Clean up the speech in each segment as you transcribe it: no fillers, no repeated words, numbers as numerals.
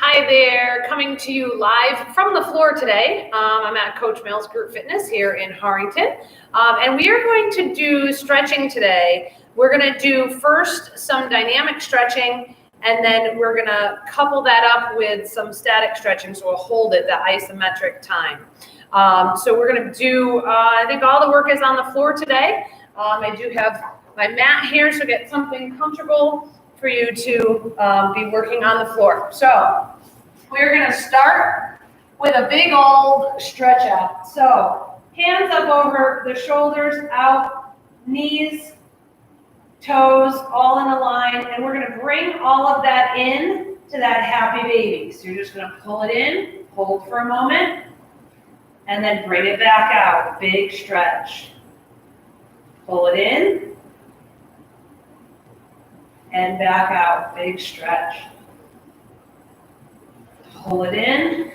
Hi there, coming to you live from the floor today. I'm at Coach Mills Group Fitness here in Harrington, and we are going to do stretching today. We're going to do first some dynamic stretching, and then we're going to couple that up with some static stretching, so we'll hold it the isometric time. So we're going to do, I think all the work is on the floor today. I do have my mat here, so get something comfortable for you to be working on the floor. So we're going to start with a big old stretch out. So hands up over the shoulders, out, knees, toes, all in a line, and we're going to bring all of that in to that happy baby. So you're just going to pull it in, hold for a moment, and then bring it back out. Big stretch. Pull it in, and back out, big stretch. Pull it in,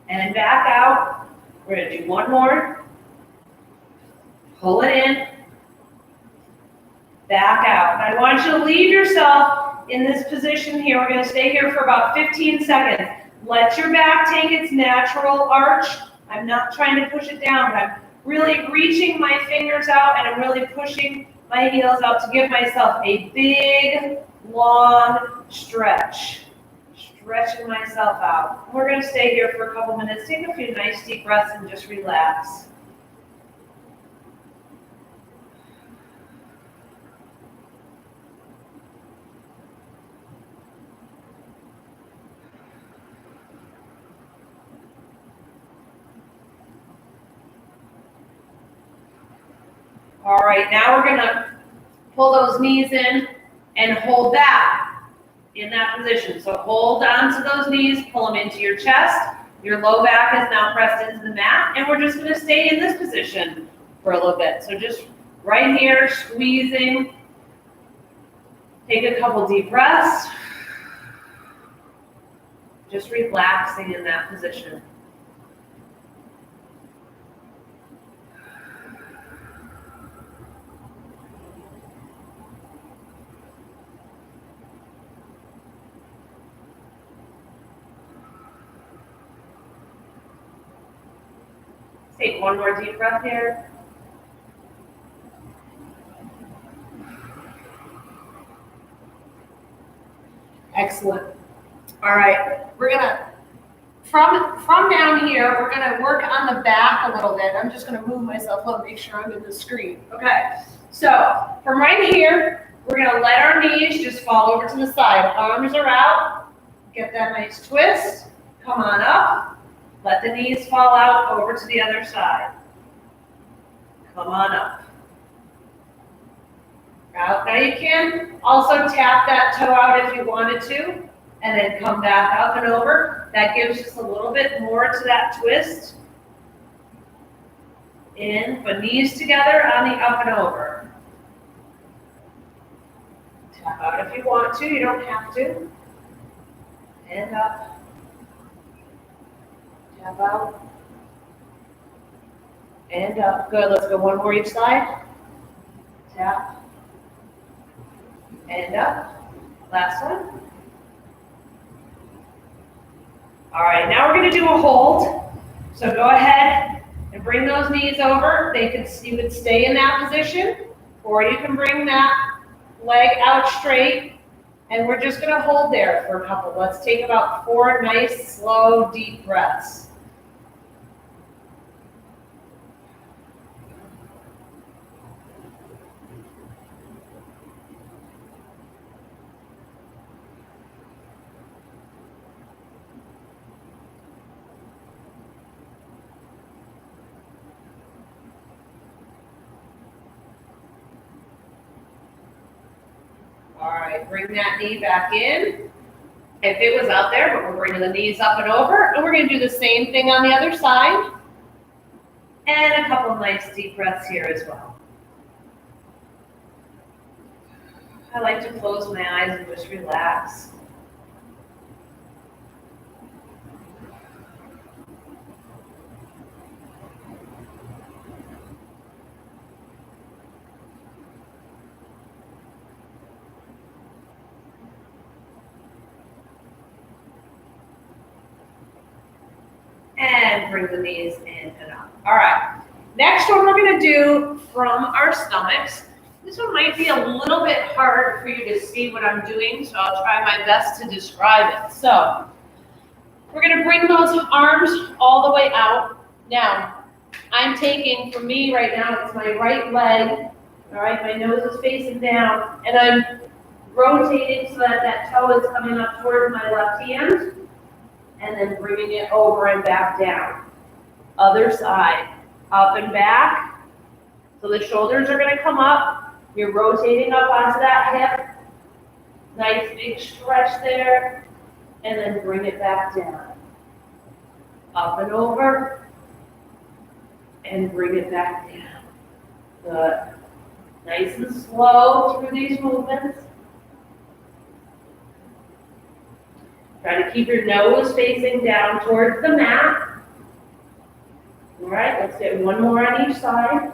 and back out. We're going to do one more. Pull it in, back out. I want you to leave yourself in this position here. We're going to stay here for about 15 seconds. Let your back take its natural arch. I'm not trying to push it down, but I'm really reaching my fingers out, and I'm really pushing my heels out to give myself a big, long stretch. Stretching myself out. We're going to stay here for a couple minutes. Take a few nice deep breaths and just relax. All right, now we're going to pull those knees in and hold that in that position. So hold on to those knees, pull them into your chest. Your low back is now pressed into the mat, and we're just going to stay in this position for a little bit. So just right here, squeezing. Take a couple deep breaths. Just relaxing in that position. Take one more deep breath here. Excellent. All right, we're gonna, from down here, we're gonna work on the back a little bit. I'm just gonna move myself up, make sure I'm in the screen. Okay, so from right here, we're gonna let our knees just fall over to the side. Arms are out, get that nice twist, come on up. Let the knees fall out over to the other side. Come on up. Out. Now you can also tap that toe out if you wanted to, and then come back up and over. That gives just a little bit more to that twist. In, but knees together on the up and over. Tap out if you want to, you don't have to. And up. Tap out. And up. Good. Let's go one more each side. Tap. And up. Last one. All right. Now we're going to do a hold. So go ahead and bring those knees over. You could stay in that position, or you can bring that leg out straight. And we're just going to hold there for a couple. Let's take about 4 nice, slow, deep breaths. All right, bring that knee back in. If it was out there, but we're bringing the knees up and over, and we're going to do the same thing on the other side. And a couple nice deep breaths here as well. I like to close my eyes and just relax. and bring the knees in and up. All right. Next one we're going to do from our stomachs. This one might be a little bit hard for you to see what I'm doing, so I'll try my best to describe it. So we're going to bring those arms all the way out. Now, I'm taking, for me right now, it's my right leg. All right, my nose is facing down, and I'm rotating so that that toe is coming up towards my left hand, and then bringing it over and back down. Other side, up and back. So the shoulders are going to come up. You're rotating up onto that hip. Nice big stretch there, and then bring it back down. Up and over, and bring it back down. Good. Nice and slow through these movements. Try to keep your nose facing down towards the mat. All right, let's get one more on each side.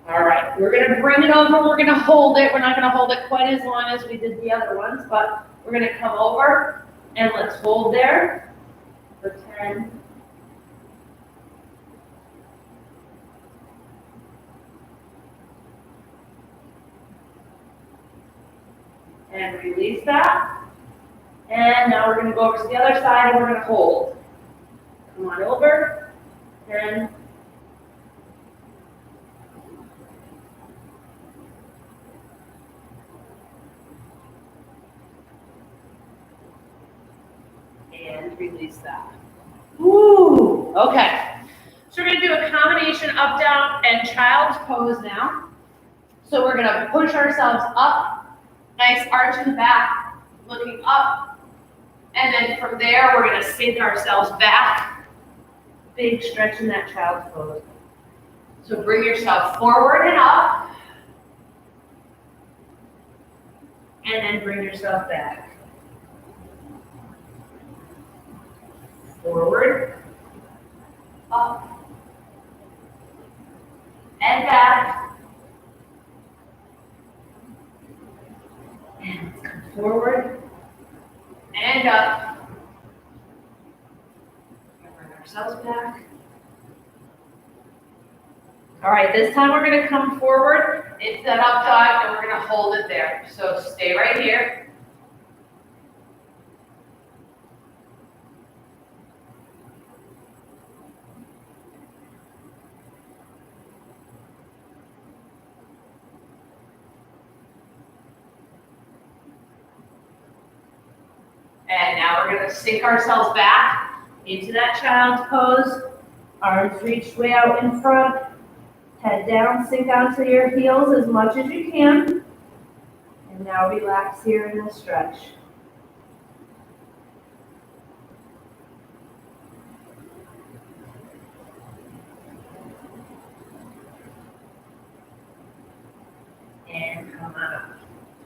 All right, we're going to bring it over. We're going to hold it. We're not going to hold it quite as long as we did the other ones, but we're going to come over and let's hold there for 10. And release that. And now we're going to go over to the other side and we're going to hold. Come on over. 10. And release that. Woo! Okay. So we're going to do a combination up, down, and child's pose now. So we're going to push ourselves up. Nice arch in the back, looking up. And then from there, we're going to sink ourselves back. Big stretch in that child's pose. So bring yourself forward and up. And then bring yourself back. Forward, up, and back. And let's come forward and up. And bring ourselves back. All right, this time we're going to come forward into that up dog and we're going to hold it there. So stay right here. And now we're going to sink ourselves back into that child's pose. Arms reached way out in front. Head down, sink onto your heels as much as you can. And now relax here in the stretch. And come on up.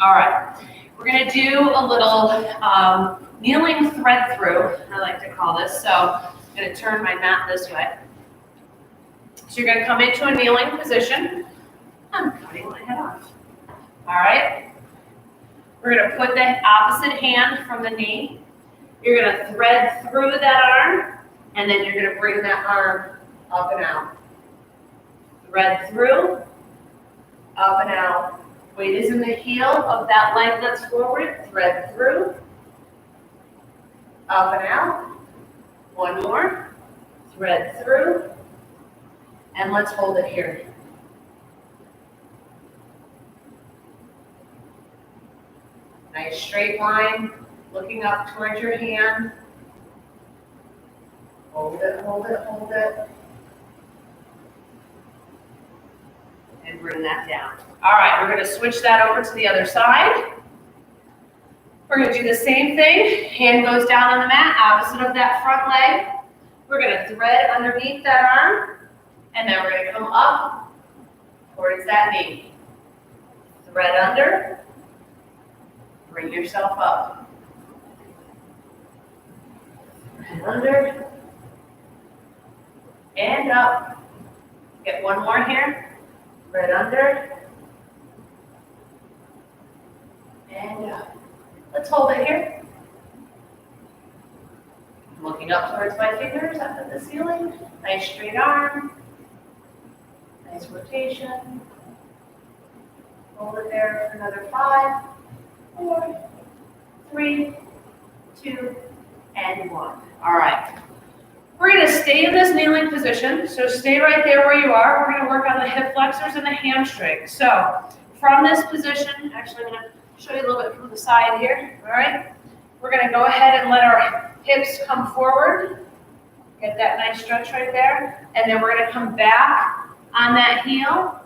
All right. We're going to do a little kneeling thread through, I like to call this. So I'm going to turn my mat this way. So you're going to come into a kneeling position. I'm cutting my head off. All right. We're going to put the opposite hand from the knee. You're going to thread through that arm, and then you're going to bring that arm up and out. Thread through, up and out. Weight is in the heel of that leg that's forward. Thread through, up and out. One more. Thread through. And let's hold it here. Nice straight line, looking up towards your hand. Hold it, hold it, hold it. And bring that down. All right, we're going to switch that over to the other side. We're going to do the same thing. Hand goes down on the mat, opposite of that front leg. We're going to thread underneath that arm, and then we're going to come up towards that knee. Thread under. Bring yourself up. Thread under. And up. Get one more here. Thread under. and up. Let's hold it here. I'm looking up towards my fingers, up at the ceiling. Nice straight arm. Nice rotation. Hold it there for another 5, 4, 3, 2, and 1. All right. We're going to stay in this kneeling position. So stay right there where you are. We're going to work on the hip flexors and the hamstrings. So from this position, actually I'm going to show you a little bit from the side here. All right. We're going to go ahead and let our hips come forward. Get that nice stretch right there. And then we're going to come back on that heel.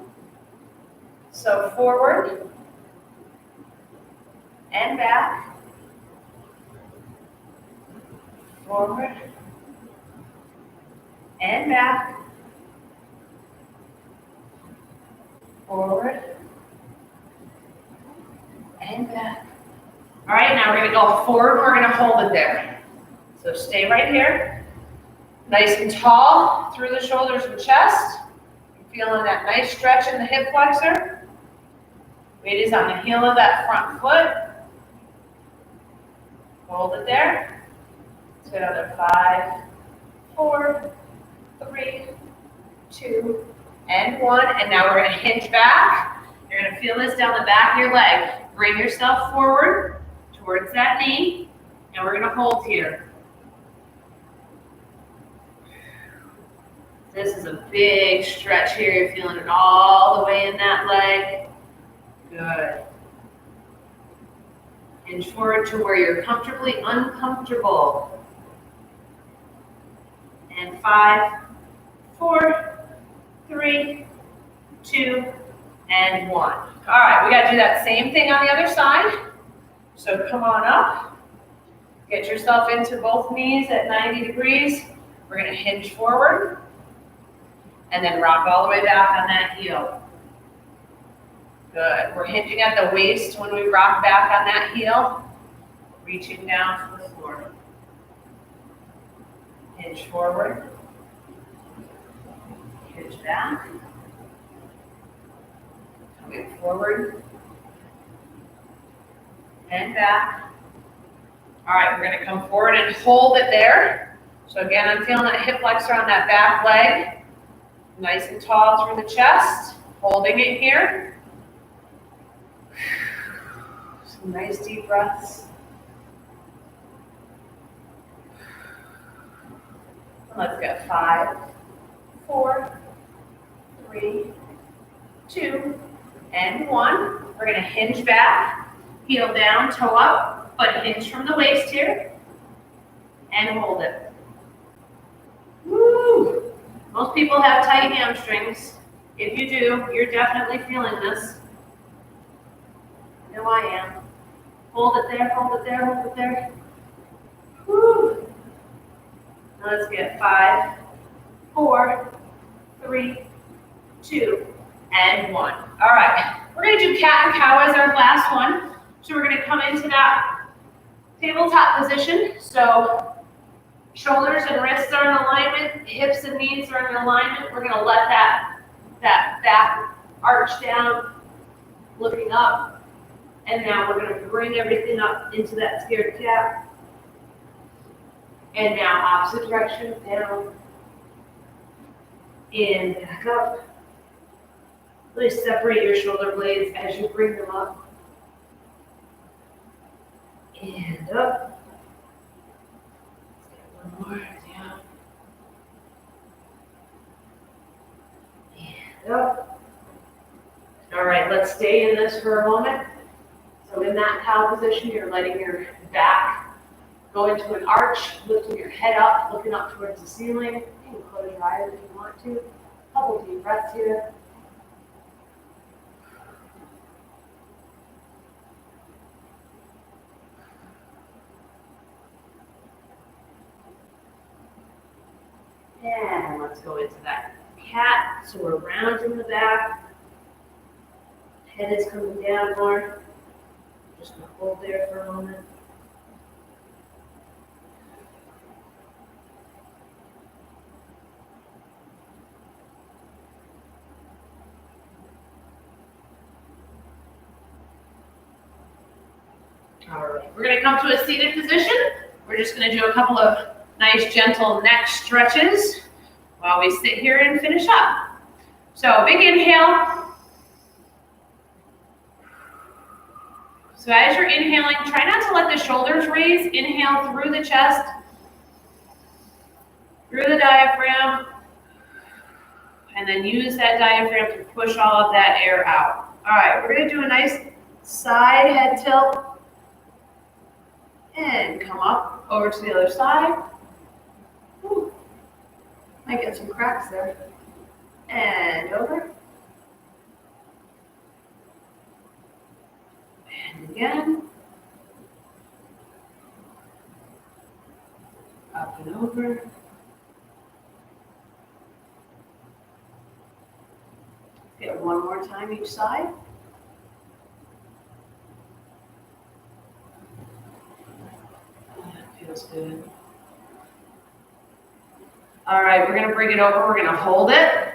So forward and back. Forward and back. Forward and back. All right, now we're going to go forward. We're going to hold it there. So stay right here. Nice and tall through the shoulders and chest. You're feeling that nice stretch in the hip flexor. Weight is on the heel of that front foot. Hold it there. Let's get another 5, 4, 3, 2, and 1. And now we're going to hinge back. You're going to feel this down the back of your leg. Bring yourself forward towards that knee. And we're going to hold here. This is a big stretch here. You're feeling it all the way in that leg. Good. Hinge forward to where you're comfortably uncomfortable. And 5, 4, 3, 2, and 1. All right, we got to do that same thing on the other side. So come on up. Get yourself into both knees at 90 degrees. We're going to hinge forward. And then rock all the way back on that heel. Good. We're hinging at the waist when we rock back on that heel. Reaching down to the floor. Hinge forward. Hinge back. Coming forward. And back. All right, we're going to come forward and hold it there. So again, I'm feeling that hip flexor on that back leg. Nice and tall through the chest. Holding it here. Some nice deep breaths. Let's get 5, 4, 3, 2, and 1. We're going to hinge back, heel down, toe up, but hinge from the waist here, and hold it. Woo! Most people have tight hamstrings. If you do, you're definitely feeling this. I know I am. Hold it there, hold it there, hold it there. Woo! Now let's get 5, 4, 3, 2, and 1. All right, we're going to do cat and cow as our last one. So we're going to come into that tabletop position. So shoulders and wrists are in alignment, hips and knees are in alignment. We're going to let that back arch down, looking up. And now we're going to bring everything up into that scared cat. And now opposite direction, down, in, back up. Really separate your shoulder blades as you bring them up. And up. Let's get one more, down. And up. All right, let's stay in this for a moment. So in that cow position, you're letting your back go into an arch, lifting your head up, looking up towards the ceiling. You can close your eyes if you want to. A couple deep breaths here. And let's go into that cat. So we're rounding the back. Head is coming down more. Just gonna hold there for a moment. All right, we're gonna come to a seated position. We're just gonna do a couple of nice gentle neck stretches while we sit here and finish up. So big inhale. So as you're inhaling, try not to let the shoulders raise. Inhale through the chest, through the diaphragm, and then use that diaphragm to push all of that air out. All right, we're gonna do a nice side head tilt and come up over to the other side. Ooh, might get some cracks there. And over. And again. Up and over. Get one more time each side. That feels good. All right, we're gonna bring it over. We're gonna hold it.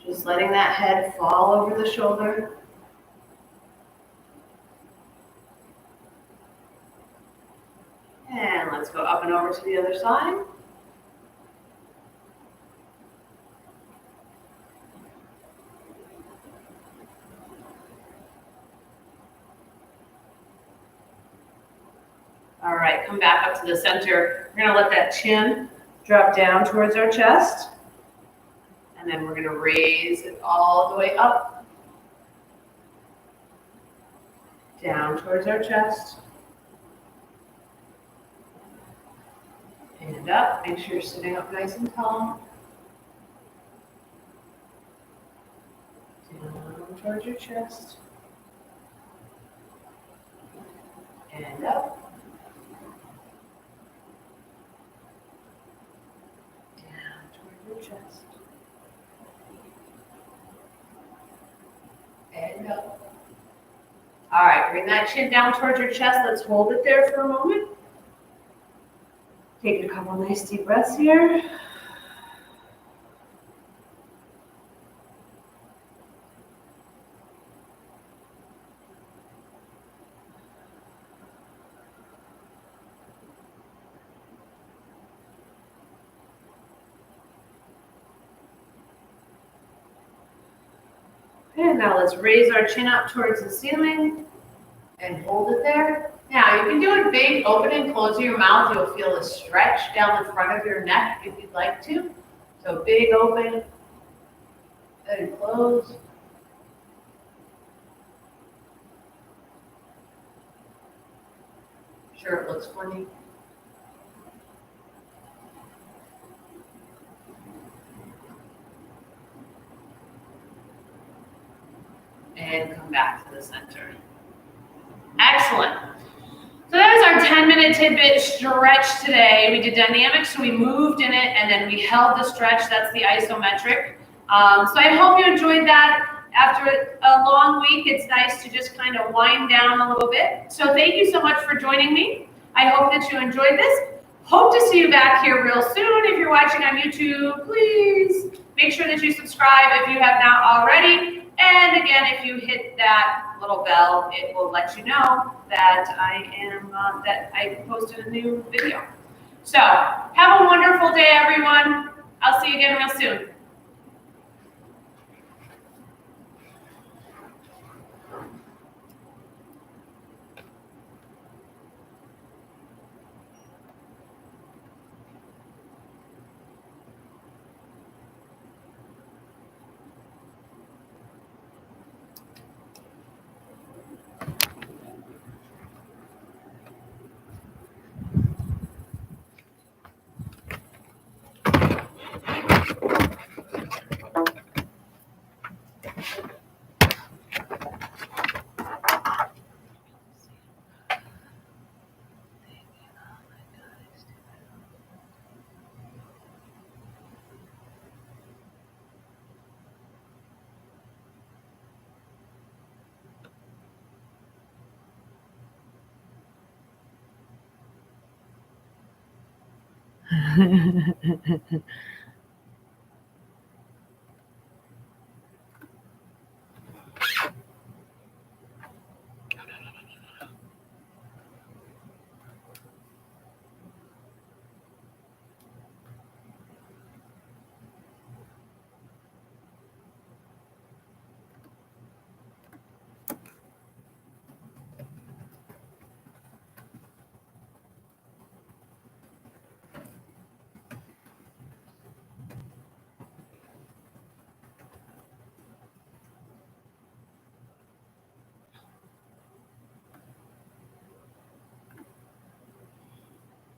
Just letting that head fall over the shoulder. And let's go up and over to the other side. All right, come back up to the center. We're gonna let that chin drop down towards our chest. And then we're gonna raise it all the way up. Down towards our chest. And up, make sure you're sitting up nice and tall. Down towards your chest. And up. Chest. And up. All right, bring that chin down towards your chest. Let's hold it there for a moment. Take a couple nice deep breaths here. And now let's raise our chin up towards the ceiling and hold it there. Now you can do it big, open and close your mouth. You'll feel a stretch down the front of your neck if you'd like to. So big open and close. Sure, it looks funny. And come back to the center. Excellent. So that was our 10-minute tidbit stretch today. We did dynamics, so we moved in it, and then we held the stretch. That's the isometric. So I hope you enjoyed that. After a long week, it's nice to just kind of wind down a little bit. So thank you so much for joining me. I hope that you enjoyed this. Hope to see you back here real soon. If you're watching on YouTube, please make sure that you subscribe if you have not already. And again, if you hit that little bell, it will let you know that I posted a new video. So have a wonderful day, everyone. I'll see you again real soon.